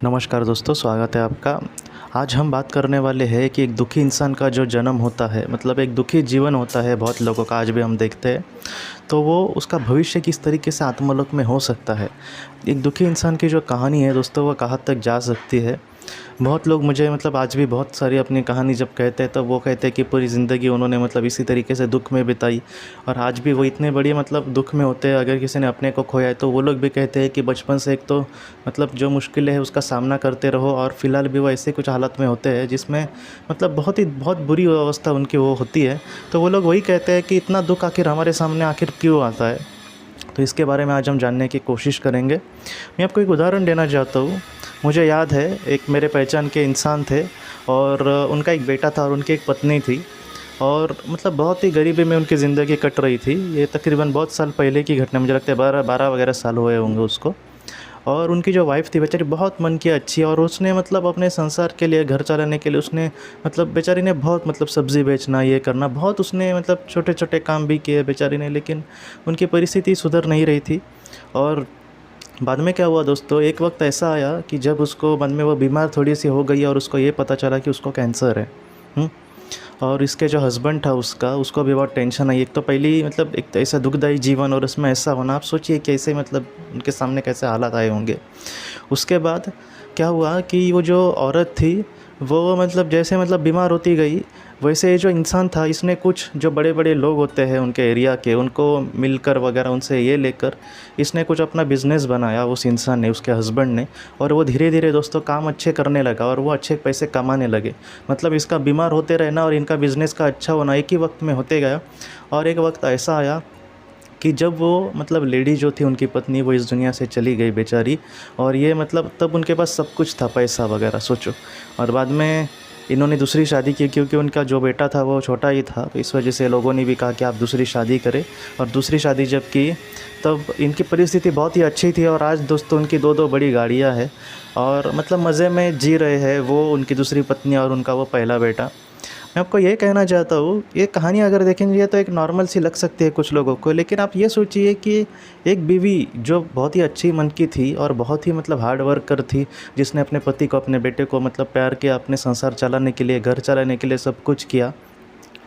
नमस्कार दोस्तों, स्वागत है आपका। आज हम बात करने वाले हैं कि एक दुखी इंसान का जो जन्म होता है, मतलब एक दुखी जीवन होता है बहुत लोगों का, आज भी हम देखते हैं। तो वो उसका भविष्य किस तरीके से आत्मलोक में हो सकता है। एक दुखी इंसान की जो कहानी है दोस्तों, वो कहाँ तक जा सकती है। बहुत लोग मुझे मतलब आज भी बहुत सारी अपनी कहानी जब कहते हैं, तब वो कहते हैं कि पूरी ज़िंदगी उन्होंने मतलब इसी तरीके से दुख में बिताई, और आज भी वो इतने बड़ी मतलब दुख में होते हैं। अगर किसी ने अपने को खोया है तो वो लोग भी कहते हैं कि बचपन से एक तो मतलब जो मुश्किलें है उसका सामना करते रहो, और फिलहाल भी वो ऐसे कुछ हालत में होते हैं जिसमें मतलब बहुत बुरी अवस्था उनकी वो होती है। तो वो लोग वही कहते हैं कि इतना दुख आखिर हमारे सामने आखिर क्यों आता है। तो इसके बारे में आज हम जानने की कोशिश करेंगे। मैं आपको एक उदाहरण देना चाहता हूँ। मुझे याद है, एक मेरे पहचान के इंसान थे, और उनका एक बेटा था और उनकी एक पत्नी थी, और मतलब बहुत ही गरीबी में उनकी ज़िंदगी कट रही थी। ये तकरीबन बहुत साल पहले की घटना, मुझे लगता है 12 वगैरह साल हुए होंगे उसको। और उनकी जो वाइफ़ थी बेचारी बहुत मन की अच्छी, और उसने मतलब अपने संसार के लिए, घर चलाने के लिए उसने मतलब बेचारी ने बहुत मतलब सब्ज़ी बेचना, ये करना, बहुत उसने मतलब छोटे छोटे काम भी किए बेचारी ने, लेकिन उनकी परिस्थिति सुधर नहीं रही थी। और बाद में क्या हुआ दोस्तों, एक वक्त ऐसा आया कि जब उसको बाद में वो बीमार थोड़ी सी हो गई, और उसको ये पता चला कि उसको कैंसर है। हुँ? और इसके जो हस्बैंड था उसका, उसको भी बहुत टेंशन आई। एक तो पहली मतलब एक तो ऐसा दुखदाई जीवन, और उसमें ऐसा होना, आप सोचिए कैसे मतलब उनके सामने कैसे हालात आए होंगे। उसके बाद क्या हुआ कि वो जो औरत थी, वो मतलब जैसे मतलब बीमार होती गई, वैसे ये जो इंसान था, इसने कुछ जो बड़े बड़े लोग होते हैं उनके एरिया के, उनको मिलकर वगैरह उनसे ये लेकर इसने कुछ अपना बिज़नेस बनाया, उस इंसान ने, उसके हस्बैंड ने। और वो धीरे धीरे दोस्तों काम अच्छे करने लगा, और वो अच्छे पैसे कमाने लगे। मतलब इसका बीमार होते रहना और इनका बिज़नेस का अच्छा होना एक ही वक्त में होते गया। और एक वक्त ऐसा आया कि जब वो मतलब लेडी जो थी, उनकी पत्नी, वो इस दुनिया से चली गई बेचारी। और ये मतलब तब उनके पास सब कुछ था, पैसा वगैरह, सोचो। और बाद में इन्होंने दूसरी शादी की, क्योंकि उनका जो बेटा था वो छोटा ही था, तो इस वजह से लोगों ने भी कहा कि आप दूसरी शादी करें। और दूसरी शादी जब की, तब इनकी परिस्थिति बहुत ही अच्छी थी, और आज दोस्तों उनकी दो दो बड़ी गाड़ियाँ हैं, और मतलब मज़े में जी रहे हैं वो, उनकी दूसरी पत्नी और उनका वो पहला बेटा। मैं आपको ये कहना चाहता हूँ, ये कहानी अगर देखेंगे तो एक नॉर्मल सी लग सकती है कुछ लोगों को, लेकिन आप ये सोचिए कि एक बीवी जो बहुत ही अच्छी मन की थी और बहुत ही मतलब हार्ड वर्कर थी, जिसने अपने पति को, अपने बेटे को मतलब प्यार किया, अपने संसार चलाने के लिए, घर चलाने के लिए सब कुछ किया,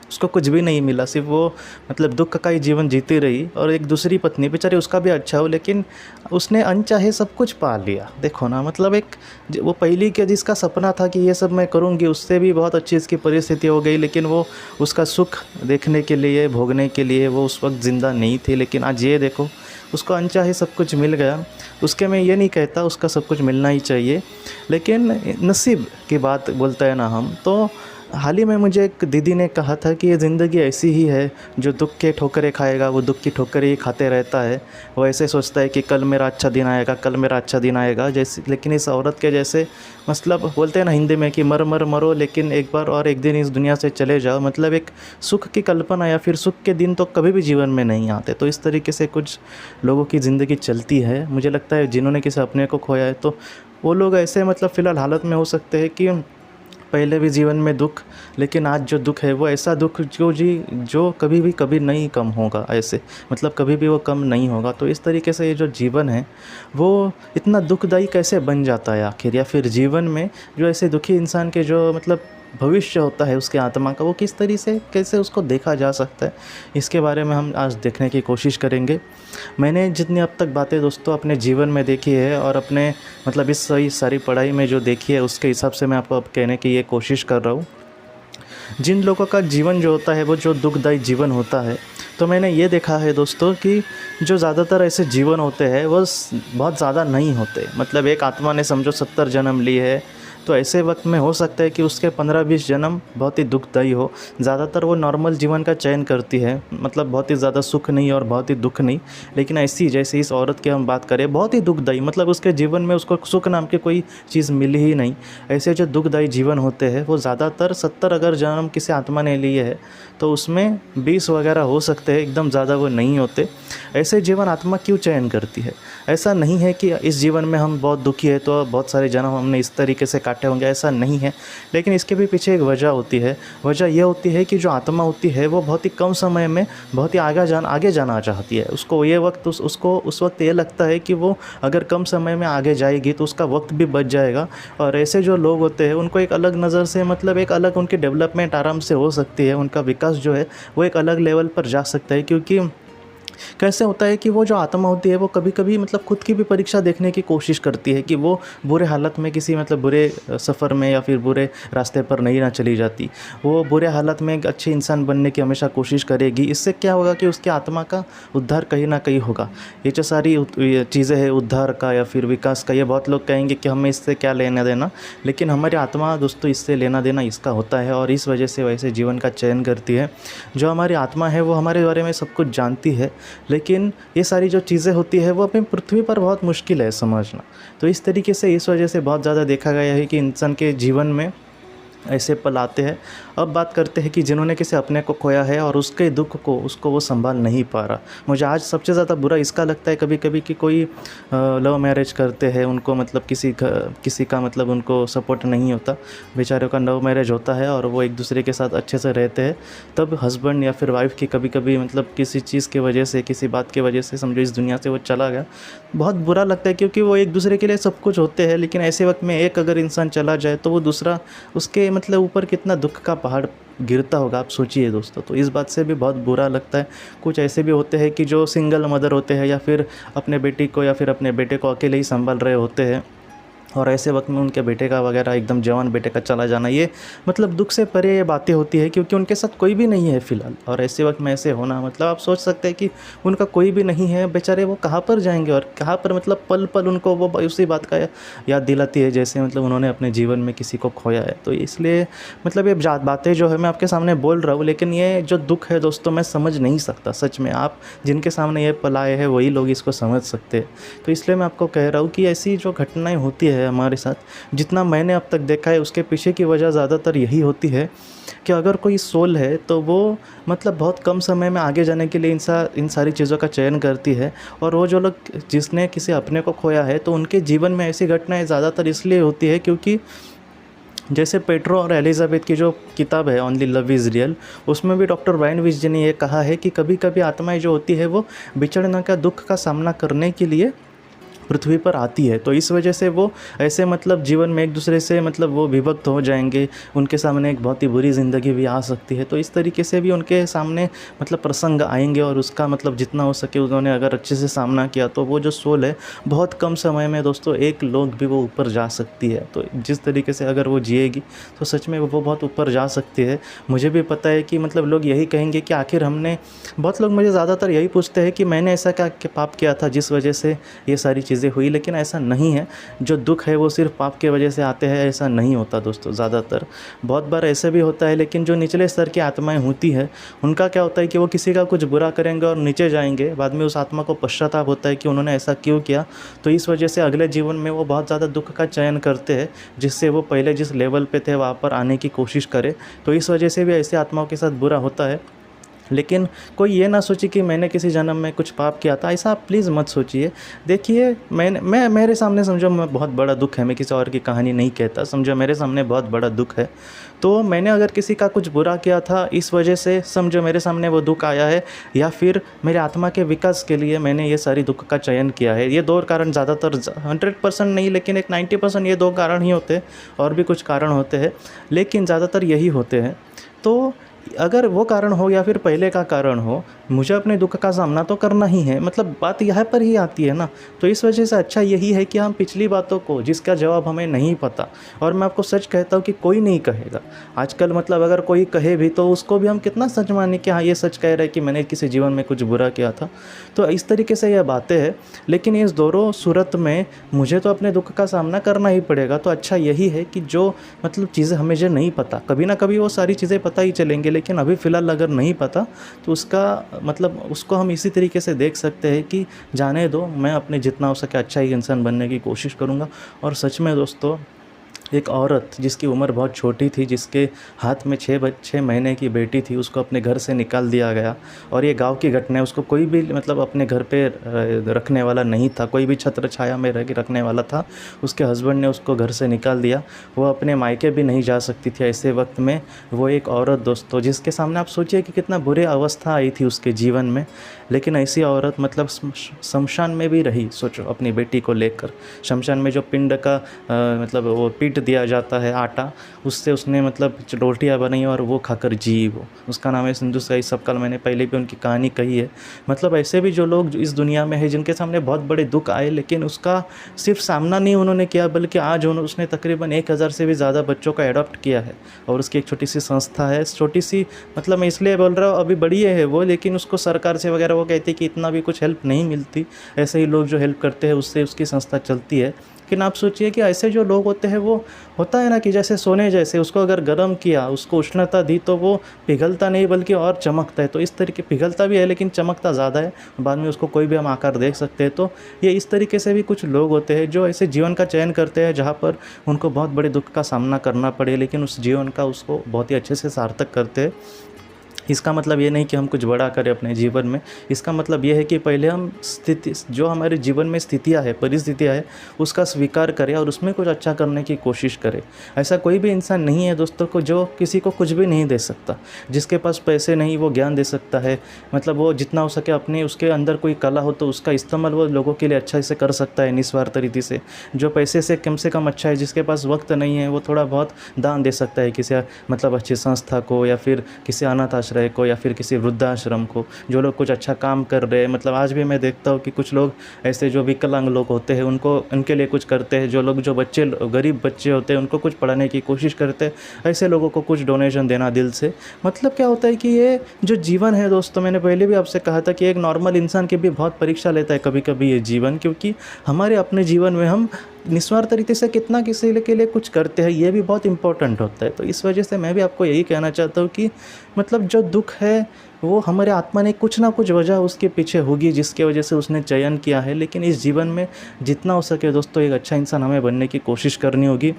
उसको कुछ भी नहीं मिला, सिर्फ वो मतलब दुख का ही जीवन जीती रही। और एक दूसरी पत्नी बेचारी, उसका भी अच्छा हो, लेकिन उसने अनचाहे सब कुछ पा लिया। देखो ना, मतलब एक वो पहली के जिसका सपना था कि ये सब मैं करूँगी, उससे भी बहुत अच्छी इसकी परिस्थिति हो गई, लेकिन वो उसका सुख देखने के लिए, भोगने के लिए वो उस वक्त ज़िंदा नहीं थी। लेकिन आज ये देखो, उसको अनचाहे सब कुछ मिल गया। उसके मैं ये नहीं कहता उसका सब कुछ मिलना ही चाहिए, लेकिन नसीब की बात बोलते हैं ना हम। तो हाल ही में मुझे एक दीदी ने कहा था कि ये ज़िंदगी ऐसी ही है, जो दुख के ठोकरें खाएगा वो दुख की ठोकरें ही खाते रहता है। वो ऐसे सोचता है कि कल मेरा अच्छा दिन आएगा, कल मेरा अच्छा दिन आएगा जैसे, लेकिन इस औरत के जैसे मतलब बोलते हैं ना हिंदी में कि मर मर मरो, लेकिन एक बार और एक दिन इस दुनिया से चले जाओ। मतलब एक सुख की कल्पना या फिर सुख के दिन तो कभी भी जीवन में नहीं आते। तो इस तरीके से कुछ लोगों की ज़िंदगी चलती है। मुझे लगता है जिन्होंने किसी अपने को खोया है, तो वो लोग ऐसे मतलब फ़िलहाल हालत में हो सकते हैं कि पहले भी जीवन में दुख, लेकिन आज जो दुख है वो ऐसा दुख जो कभी नहीं कम होगा, ऐसे मतलब कभी भी वो कम नहीं होगा। तो इस तरीके से ये जो जीवन है वो इतना दुखदाई कैसे बन जाता है आखिर, या फिर जीवन में जो ऐसे दुखी इंसान के जो मतलब भविष्य होता है उसके आत्मा का, वो किस तरीके से कैसे उसको देखा जा सकता है, इसके बारे में हम आज देखने की कोशिश करेंगे। मैंने जितनी अब तक बातें दोस्तों अपने जीवन में देखी है, और अपने मतलब इस सही सारी पढ़ाई में जो देखी है, उसके हिसाब से मैं आपको अब कहने की ये कोशिश कर रहा हूँ। जिन लोगों का जीवन जो होता है वो जो दुखदाई जीवन होता है, तो मैंने ये देखा है दोस्तों कि जो ज़्यादातर ऐसे जीवन होते हैं वो बहुत ज़्यादा नहीं होते। मतलब एक आत्मा ने समझो 70 जन्म ली है, तो ऐसे वक्त में हो सकता है कि उसके 15-20 जन्म बहुत ही दुखदाई हो। ज़्यादातर वो नॉर्मल जीवन का चयन करती है, मतलब बहुत ही ज़्यादा सुख नहीं और बहुत ही दुख नहीं। लेकिन ऐसी जैसे इस औरत की हम बात करें, बहुत ही दुखदाई, मतलब उसके जीवन में उसको सुख नाम की कोई चीज़ मिली ही नहीं। ऐसे जो दुखदाई जीवन होते हैं वो ज़्यादातर 70 अगर जन्म किसी आत्मा ने लिए है, तो उसमें 20 वगैरह हो सकते हैं, एकदम ज़्यादा वो नहीं होते। ऐसे जीवन आत्मा क्यों चयन करती है? ऐसा नहीं है कि इस जीवन में हम बहुत दुखी है तो बहुत सारे जन्म हमने इस तरीके से काटे होंगे, ऐसा नहीं है। लेकिन इसके भी पीछे एक वजह होती है। वजह यह होती है कि जो आत्मा होती है वो बहुत ही कम समय में बहुत ही आगे जाना चाहती है। उसको ये वक्त उसको उस वक्त ये लगता है कि वो अगर कम समय में आगे जाएगी तो उसका वक्त भी बच जाएगा। और ऐसे जो लोग होते हैं उनको एक अलग नज़र से, मतलब एक अलग उनकी डेवलपमेंट आराम से हो सकती है, उनका विकास जो है वो एक अलग लेवल पर जा सकता है। क्योंकि कैसे होता है कि वो जो आत्मा होती है वो कभी कभी मतलब खुद की भी परीक्षा देखने की कोशिश करती है कि वो बुरे हालत में किसी मतलब बुरे सफ़र में या फिर बुरे रास्ते पर नहीं ना चली जाती। वो बुरे हालत में एक अच्छे इंसान बनने की हमेशा कोशिश करेगी। इससे क्या होगा कि उसकी आत्मा का उद्धार कहीं ना कहीं होगा। ये जो सारी चीज़ें हैं उद्धार का या फिर विकास का, ये बहुत लोग कहेंगे कि हमें इससे क्या लेना देना, लेकिन हमारी आत्मा दोस्तों इससे लेना देना इसका होता है। और इस वजह से वैसे जीवन का चयन करती है। जो हमारी आत्मा है वो हमारे बारे में सब कुछ जानती है, लेकिन ये सारी जो चीज़ें होती है वो अपनी पृथ्वी पर बहुत मुश्किल है समझना। तो इस तरीके से इस वजह से बहुत ज़्यादा देखा गया है कि इंसान के जीवन में ऐसे पल आते हैं। अब बात करते हैं कि जिन्होंने किसी अपने को खोया है और उसके दुख को उसको वो संभाल नहीं पा रहा। मुझे आज सबसे ज़्यादा बुरा इसका लगता है कभी कभी कि कोई लव मैरिज करते हैं, उनको मतलब किसी का मतलब उनको सपोर्ट नहीं होता, बेचारों का लव मैरिज होता है और वो एक दूसरे के साथ अच्छे से रहते हैं। तब हस्बैंड या फिर वाइफ की कभी कभी मतलब किसी चीज़ की वजह से, किसी बात की वजह से समझो इस दुनिया से वो चला गया। बहुत बुरा लगता है क्योंकि वो एक दूसरे के लिए सब कुछ होते हैं, लेकिन ऐसे वक्त में एक अगर इंसान चला जाए तो वो दूसरा उसके मतलब ऊपर कितना दुख का पहाड़ गिरता होगा, आप सोचिए दोस्तों। तो इस बात से भी बहुत बुरा लगता है। कुछ ऐसे भी होते हैं कि जो सिंगल मदर होते हैं या फिर अपने बेटी को या फिर अपने बेटे को अकेले ही संभाल रहे होते हैं, और ऐसे वक्त में उनके बेटे का वगैरह एकदम जवान बेटे का चला जाना, ये मतलब दुख से परे ये बातें होती है क्योंकि उनके साथ कोई भी नहीं है फ़िलहाल। और ऐसे वक्त में ऐसे होना मतलब आप सोच सकते हैं कि उनका कोई भी नहीं है, बेचारे वो कहाँ पर जाएंगे और कहाँ पर मतलब पल पल उनको वो उसी बात का याद दिलाती है जैसे मतलब उन्होंने अपने जीवन में किसी को खोया है। तो इसलिए मतलब ये बातें जो है मैं आपके सामने बोल रहा हूँ, लेकिन ये जो दुख है दोस्तों मैं समझ नहीं सकता सच में। आप जिनके सामने ये पल आए हैं वही लोग इसको समझ सकते हैं। तो इसलिए मैं आपको कह रहा हूँ कि ऐसी जो घटनाएं होती है हमारे साथ, जितना मैंने अब तक देखा है उसके पीछे की वजह ज़्यादातर यही होती है कि अगर कोई सोल है तो वो मतलब बहुत कम समय में आगे जाने के लिए इन सारी चीज़ों का चयन करती है। और वो जो लोग जिसने किसी अपने को खोया है तो उनके जीवन में ऐसी घटनाएं ज़्यादातर इसलिए होती है क्योंकि जैसे पेट्रो और एलिजाबेथ की जो किताब है ओनली लव इज़ रियल, उसमें भी डॉक्टर वाइन विज जी ने ये कहा है कि कभी कभी आत्माएं जो होती है वो बिछड़ने का दुख का सामना करने के लिए पृथ्वी पर आती है। तो इस वजह से वो ऐसे मतलब जीवन में एक दूसरे से मतलब वो विभक्त हो जाएंगे, उनके सामने एक बहुत ही बुरी ज़िंदगी भी आ सकती है। तो इस तरीके से भी उनके सामने मतलब प्रसंग आएंगे और उसका मतलब जितना हो सके उन्होंने अगर अच्छे से सामना किया तो वो जो सोल है बहुत कम समय में दोस्तों एक लोग भी वो ऊपर जा सकती है। तो जिस तरीके से अगर वो जिएगी तो सच में वो बहुत ऊपर जा सकती है। मुझे भी पता है कि मतलब लोग यही कहेंगे कि आखिर हमने, बहुत लोग मुझे ज़्यादातर यही पूछते हैं कि मैंने ऐसा क्या पाप किया था जिस वजह से ये सारी चीज़ें हुई, लेकिन ऐसा नहीं है। जो दुख है वो सिर्फ पाप के वजह से आते हैं ऐसा नहीं होता दोस्तों। ज़्यादातर बहुत बार ऐसे भी होता है, लेकिन जो निचले स्तर की आत्माएं होती है उनका क्या होता है कि वो किसी का कुछ बुरा करेंगे और नीचे जाएंगे, बाद में उस आत्मा को पश्चाताप होता है कि उन्होंने ऐसा क्यों किया। तो इस वजह से अगले जीवन में वो बहुत ज़्यादा दुख का चयन करते हैं जिससे वो पहले जिस लेवल पे थे वहाँ पर आने की कोशिश करें। तो इस वजह से भी ऐसे आत्माओं के साथ बुरा होता है। लेकिन कोई ये ना सोचे कि मैंने किसी जन्म में कुछ पाप किया था, ऐसा आप प्लीज़ मत सोचिए। देखिए मैं मेरे सामने समझो मैं बहुत बड़ा दुख है, मैं किसी और की कहानी नहीं कहता, समझो मेरे सामने बहुत बड़ा दुख है, तो मैंने अगर किसी का कुछ बुरा किया था इस वजह से समझो मेरे सामने वो दुख आया है, या फिर मेरे आत्मा के विकास के लिए मैंने ये सारी दुख का चयन किया है। ये दो कारण ज़्यादातर 100% नहीं लेकिन एक 90% ये दो कारण ही होते हैं, और भी कुछ कारण होते हैं लेकिन ज़्यादातर यही होते हैं। तो अगर वो कारण हो या फिर पहले का कारण हो, मुझे अपने दुख का सामना तो करना ही है, मतलब बात यहाँ पर ही आती है ना। तो इस वजह से अच्छा यही है कि हम पिछली बातों को जिसका जवाब हमें नहीं पता, और मैं आपको सच कहता हूँ कि कोई नहीं कहेगा आजकल, मतलब अगर कोई कहे भी तो उसको भी हम कितना सच माने कि हाँ ये सच कह रहे हैं कि मैंने किसी जीवन में कुछ बुरा किया था। तो इस तरीके से यह बातें हैं, लेकिन इस दोनों सूरत में मुझे तो अपने दुख का सामना करना ही पड़ेगा। तो अच्छा यही है कि जो मतलब चीज़ें हमें जो नहीं पता, कभी ना कभी वो सारी चीज़ें पता ही चलेंगे, लेकिन अभी फ़िलहाल अगर नहीं पता तो उसका मतलब उसको हम इसी तरीके से देख सकते हैं कि जाने दो, मैं अपने जितना हो सके अच्छा ही इंसान बनने की कोशिश करूँगा। और सच में दोस्तों एक औरत जिसकी उम्र बहुत छोटी थी, जिसके हाथ में 6 महीने की बेटी थी, उसको अपने घर से निकाल दिया गया। और ये गांव की घटना है, उसको कोई भी मतलब अपने घर पे रखने वाला नहीं था, कोई भी छत्र छाया में रह के रखने वाला था। उसके हस्बैंड ने उसको घर से निकाल दिया। वो अपने मायके भी नहीं जा सकती थी ऐसे वक्त में। वो एक औरत दोस्तों, जिसके सामने आप सोचिए कि कितना बुरी अवस्था आई थी उसके जीवन में, लेकिन ऐसी औरत मतलब शमशान में भी रही। सोचो अपनी बेटी को लेकर शमशान में जो पिंड का मतलब वो पीट दिया जाता है आटा, उससे उसने मतलब रोटियां बनाई और वो खाकर जी। वो उसका नाम है सिंधु साई सपकाल। मैंने पहले भी उनकी कहानी कही है। मतलब ऐसे भी जो लोग इस दुनिया में है जिनके सामने बहुत बड़े दुख आए, लेकिन उसका सिर्फ सामना नहीं उन्होंने किया, बल्कि आज उसने तकरीबन 1000 से भी ज़्यादा बच्चों को एडॉप्ट किया है। और उसकी एक छोटी सी संस्था है, छोटी सी मतलब मैं इसलिए बोल रहा हूँ अभी बड़ी है वो, लेकिन उसको सरकार से वगैरह वो कहती है कि इतना भी कुछ हेल्प नहीं मिलती। ऐसे ही लोग जो हेल्प करते हैं उससे उसकी संस्था चलती है। लेकिन आप सोचिए कि ऐसे जो लोग होते हैं वो होता है ना कि जैसे सोने जैसे, उसको अगर गर्म किया, उसको उष्णता दी तो वो पिघलता नहीं बल्कि और चमकता है। तो इस तरीके पिघलता भी है लेकिन चमकता ज़्यादा है, बाद में उसको कोई भी हम आकार देख सकते हैं। तो ये इस तरीके से भी कुछ लोग होते हैं जो ऐसे जीवन का चयन करते हैं जहाँ पर उनको बहुत बड़े दुख का सामना करना पड़े, लेकिन उस जीवन का उसको बहुत ही अच्छे से सार्थक करते हैं। इसका मतलब ये नहीं कि हम कुछ बड़ा करें अपने जीवन में। इसका मतलब ये है कि पहले हम स्थिति, जो हमारे जीवन में स्थितियाँ है, परिस्थितियाँ है, उसका स्वीकार करें और उसमें कुछ अच्छा करने की कोशिश करें। ऐसा कोई भी इंसान नहीं है दोस्तों को जो किसी को कुछ भी नहीं दे सकता। जिसके पास पैसे नहीं वो ज्ञान दे सकता है। मतलब वो जितना हो सके अपने उसके अंदर कोई कला हो तो उसका इस्तेमाल वो लोगों के लिए अच्छा से कर सकता है निस्वार्थ रीति से। जो पैसे से कम अच्छा है, जिसके पास वक्त नहीं है, वो थोड़ा बहुत दान दे सकता है किसी मतलब अच्छी संस्था को, या फिर किसी अनाथ आश्रय को, या फिर किसी वृद्धाश्रम को। जो लोग कुछ अच्छा काम कर रहे हैं, मतलब आज भी मैं देखता हूँ कि कुछ लोग ऐसे जो विकलांग लोग होते हैं उनके लिए कुछ करते हैं। जो लोग बच्चे गरीब बच्चे होते हैं उनको कुछ पढ़ाने की कोशिश करते हैं। ऐसे लोगों को कुछ डोनेशन देना दिल से। मतलब क्या होता है कि ये जो जीवन है दोस्तों, मैंने पहले भी आपसे कहा था कि एक नॉर्मल इंसान की भी बहुत परीक्षा लेता है कभी कभी ये जीवन, क्योंकि हमारे अपने जीवन में हम निस्वार्थ तरीके से कितना किसी के लिए कुछ करते हैं, ये भी बहुत इंपॉर्टेंट होता है। तो इस वजह से मैं भी आपको यही कहना चाहता हूँ कि मतलब जो दुख है वो हमारे आत्मा ने कुछ ना कुछ वजह उसके पीछे होगी जिसके वजह से उसने चयन किया है। लेकिन इस जीवन में जितना हो सके दोस्तों एक अच्छा इंसान हमें बनने की कोशिश करनी होगी।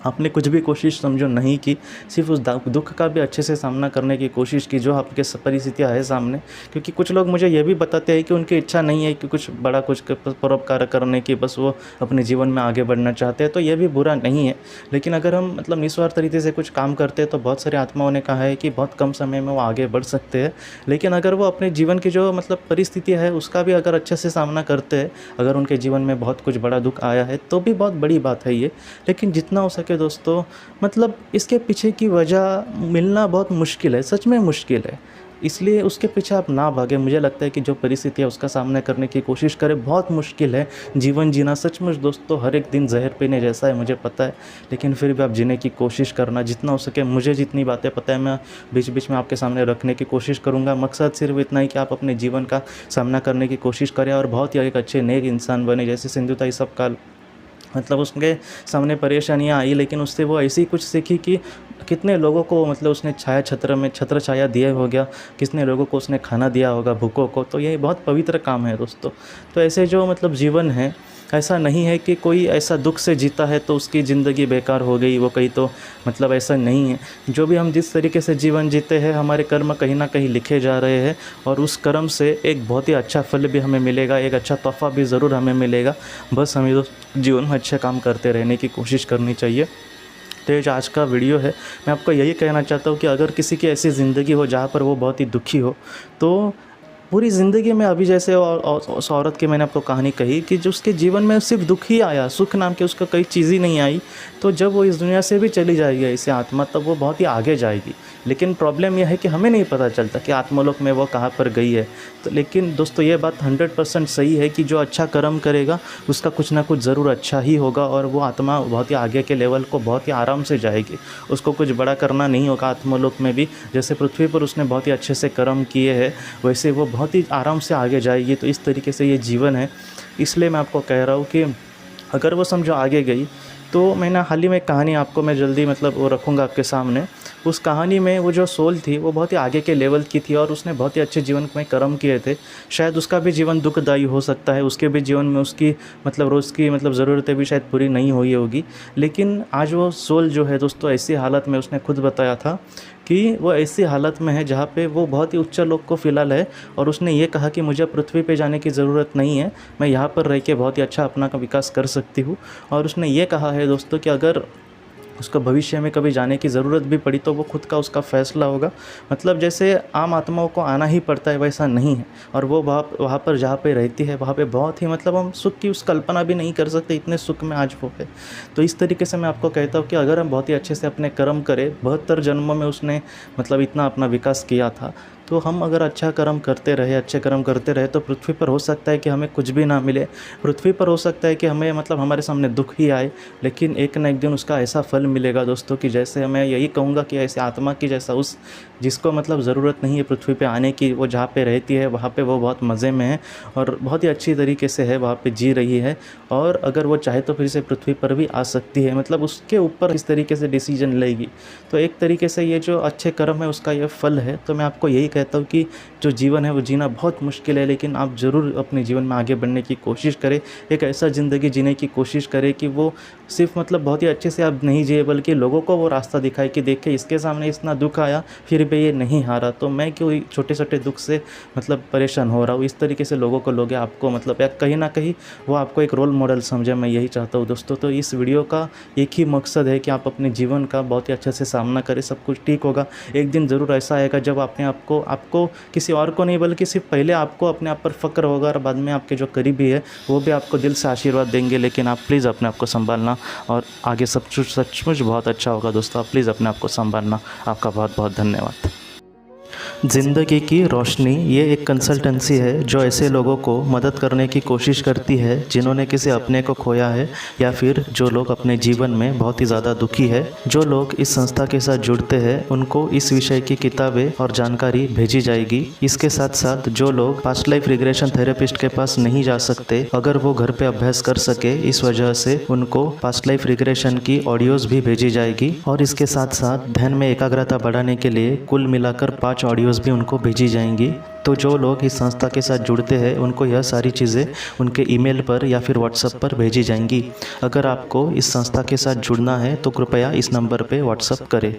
आपने कुछ भी कोशिश समझो नहीं की, सिर्फ उस दुख का भी अच्छे से सामना करने की कोशिश की जो आपके परिस्थितियाँ है सामने। क्योंकि कुछ लोग मुझे ये भी बताते हैं कि उनकी इच्छा नहीं है कि कुछ बड़ा कुछ परोपकार करने की, बस वो अपने जीवन में आगे बढ़ना चाहते हैं। तो ये भी बुरा नहीं है, लेकिन अगर हम मतलब निस्वार्थ तरीके से कुछ काम करते हैं तो बहुत सारे आत्माओं ने कहा है कि बहुत कम समय में वो आगे बढ़ सकते हैं। लेकिन अगर वो अपने जीवन की जो मतलब परिस्थिति है उसका भी अगर अच्छे से सामना करते हैं, अगर उनके जीवन में बहुत कुछ बड़ा दुख आया है तो भी बहुत बड़ी बात है ये। लेकिन जितना हो सके दोस्तों मतलब इसके पीछे की वजह मिलना बहुत मुश्किल है, सच में मुश्किल है। इसलिए उसके पीछे आप ना भागें। मुझे लगता है कि जो परिस्थिति है उसका सामना करने की कोशिश करें। बहुत मुश्किल है जीवन जीना, सचमुच दोस्तों। हर एक दिन जहर पीने जैसा है, मुझे पता है, लेकिन फिर भी आप जीने की कोशिश करना जितना हो सके। मुझे जितनी बातें पता है मैं बीच बीच में आपके सामने रखने की कोशिश करूँगा। मकसद सिर्फ इतना ही कि आप अपने जीवन का सामना करने की कोशिश करें और बहुत ही एक अच्छे नेक इंसान बने। जैसे सिंधु ताई सपकाल, मतलब उसके सामने परेशानियां आई लेकिन उससे वो ऐसी कुछ सीखी कि कितने लोगों को मतलब उसने छत्र छाया दिया हो गया, कितने लोगों को उसने खाना दिया होगा भूखों को। तो ये बहुत पवित्र काम है दोस्तों। तो ऐसे जो मतलब जीवन है, ऐसा नहीं है कि कोई ऐसा दुख से जीता है तो उसकी ज़िंदगी बेकार हो गई, वो कहीं तो मतलब ऐसा नहीं है। जो भी हम जिस तरीके से जीवन जीते हैं हमारे कर्म कहीं ना कहीं लिखे जा रहे हैं और उस कर्म से एक बहुत ही अच्छा फल भी हमें मिलेगा, एक अच्छा तोहफा भी ज़रूर हमें मिलेगा। बस हमें तो जीवन में अच्छे काम करते रहने की कोशिश करनी चाहिए। तो ये जो आज का वीडियो है मैं आपको यही कहना चाहता हूँ कि अगर किसी की ऐसी ज़िंदगी हो जहाँ पर वो बहुत ही दुखी हो, तो पूरी ज़िंदगी में अभी जैसे और उस औरत की मैंने आपको कहानी कही कि जो उसके जीवन में सिर्फ दुख ही आया, सुख नाम की उसका कोई चीज़ ही नहीं आई। तो जब वो इस दुनिया से भी चली जाएगी ऐसे आत्मा, तब वो बहुत ही आगे जाएगी। लेकिन प्रॉब्लम यह है कि हमें नहीं पता चलता कि आत्मलोक में वो कहाँ पर गई है। तो लेकिन दोस्तों ये बात 100% सही है कि जो अच्छा कर्म करेगा उसका कुछ ना कुछ ज़रूर अच्छा ही होगा और वो आत्मा बहुत ही आगे के लेवल को बहुत ही आराम से जाएगी। उसको कुछ बड़ा करना नहीं होगा आत्मलोक में भी। जैसे पृथ्वी पर उसने बहुत ही अच्छे से कर्म किए हैं वैसे वो बहुत ही आराम से आगे जाएगी। तो इस तरीके से ये जीवन है। इसलिए मैं आपको कह रहा हूँ कि अगर वो समझो आगे गई तो मैंने हाल ही में एक कहानी आपको मैं जल्दी मतलब वो रखूँगा आपके सामने। उस कहानी में वो जो सोल थी वो बहुत ही आगे के लेवल की थी और उसने बहुत ही अच्छे जीवन में कर्म किए थे। शायद उसका भी जीवन दुखदायी हो सकता है, उसके भी जीवन में उसकी मतलब रोज़ की मतलब ज़रूरतें भी शायद पूरी नहीं हुई होगी। लेकिन आज वो सोल जो है दोस्तों ऐसी हालत में, उसने खुद बताया था कि वो ऐसी हालत में है जहाँ पे वो बहुत ही उच्च लोक को फ़िलहाल है, और उसने ये कहा कि मुझे पृथ्वी पे जाने की ज़रूरत नहीं है, मैं यहाँ पर रह के बहुत ही अच्छा अपना का विकास कर सकती हूँ। और उसने ये कहा है दोस्तों कि अगर उसको भविष्य में कभी जाने की ज़रूरत भी पड़ी तो वो खुद का उसका फ़ैसला होगा। मतलब जैसे आम आत्माओं को आना ही पड़ता है वैसा नहीं है। और वो वहाँ पर जहाँ पे रहती है वहाँ पे बहुत ही मतलब हम सुख की उस कल्पना भी नहीं कर सकते, इतने सुख में आज वो है। तो इस तरीके से मैं आपको कहता हूँ कि अगर हम बहुत ही अच्छे से अपने कर्म करें, 72 जन्मों में उसने मतलब इतना अपना विकास किया था, तो हम अगर अच्छा कर्म करते रहे, अच्छे कर्म करते रहे, तो पृथ्वी पर हो सकता है कि हमें कुछ भी ना मिले। पृथ्वी पर हो सकता है कि हमें मतलब हमारे सामने दुख ही आए, लेकिन एक ना एक दिन उसका ऐसा फल मिलेगा दोस्तों कि जैसे मैं यही कहूँगा कि ऐसे आत्मा की जैसा उस जिसको मतलब ज़रूरत नहीं है पृथ्वी पे आने की, वो जहाँ पे रहती है वहाँ पे वो बहुत मज़े में है और बहुत ही अच्छी तरीके से है वहाँ पे जी रही है। और अगर वो चाहे तो फिर से पृथ्वी पर भी आ सकती है, मतलब उसके ऊपर इस तरीके से डिसीजन लेगी। तो एक तरीके से ये जो अच्छे कर्म है उसका ये फल है। तो मैं आपको यही कहता हूँ कि जो जीवन है वो जीना बहुत मुश्किल है, लेकिन आप ज़रूर अपने जीवन में आगे बढ़ने की कोशिश करें। एक ऐसा ज़िंदगी जीने की कोशिश करें कि वो सिर्फ मतलब बहुत ही अच्छे से आप नहीं जिए, बल्कि लोगों को वो रास्ता दिखाए कि देखे इसके सामने इतना दुख आया फिर भी ये नहीं हारा, तो मैं क्यों छोटे छोटे दुख से मतलब परेशान हो रहा हूँ। इस तरीके से लोगों को लोग आपको मतलब या कहीं ना कहीं वो आपको एक रोल मॉडल समझे, मैं यही चाहता हूँ दोस्तों। तो इस वीडियो का एक ही मकसद है कि आप अपने जीवन का बहुत ही अच्छे से सामना करें, सब कुछ ठीक होगा। एक दिन ज़रूर ऐसा आएगा जब अपने आपको किसी और को नहीं बल्कि सिर्फ पहले आपको अपने आप पर फ़क्र होगा, और बाद में आपके जो करीबी है वो भी आपको दिल से आशीर्वाद देंगे। लेकिन आप प्लीज़ अपने आप को संभालना और आगे सब कुछ सचमुच बहुत अच्छा होगा दोस्तों। आप प्लीज़ अपने आप को संभालना। आपका बहुत बहुत धन्यवाद। ज़िंदगी की रोशनी ये एक कंसल्टेंसी है जो ऐसे लोगों को मदद करने की कोशिश करती है जिन्होंने किसी अपने को खोया है, या फिर जो लोग अपने जीवन में बहुत ही ज़्यादा दुखी है। जो लोग इस संस्था के साथ जुड़ते हैं उनको इस विषय की किताबें और जानकारी भेजी जाएगी। इसके साथ साथ जो लोग पास्ट लाइफ रिग्रेशन थेरेपिस्ट के पास नहीं जा सकते, अगर वो घर पे अभ्यास कर सके, इस वजह से उनको पास्ट लाइफ रिग्रेशन की ऑडियोज़ भी भेजी जाएगी। और इसके साथ साथ ध्यान में एकाग्रता बढ़ाने के लिए कुल मिलाकर 5 ऑडियोज़ भी उनको भेजी जाएंगी। तो जो लोग इस संस्था के साथ जुड़ते हैं उनको यह सारी चीज़ें उनके ईमेल पर या फिर व्हाट्सएप पर भेजी जाएंगी। अगर आपको इस संस्था के साथ जुड़ना है तो कृपया इस नंबर पे व्हाट्सएप करें।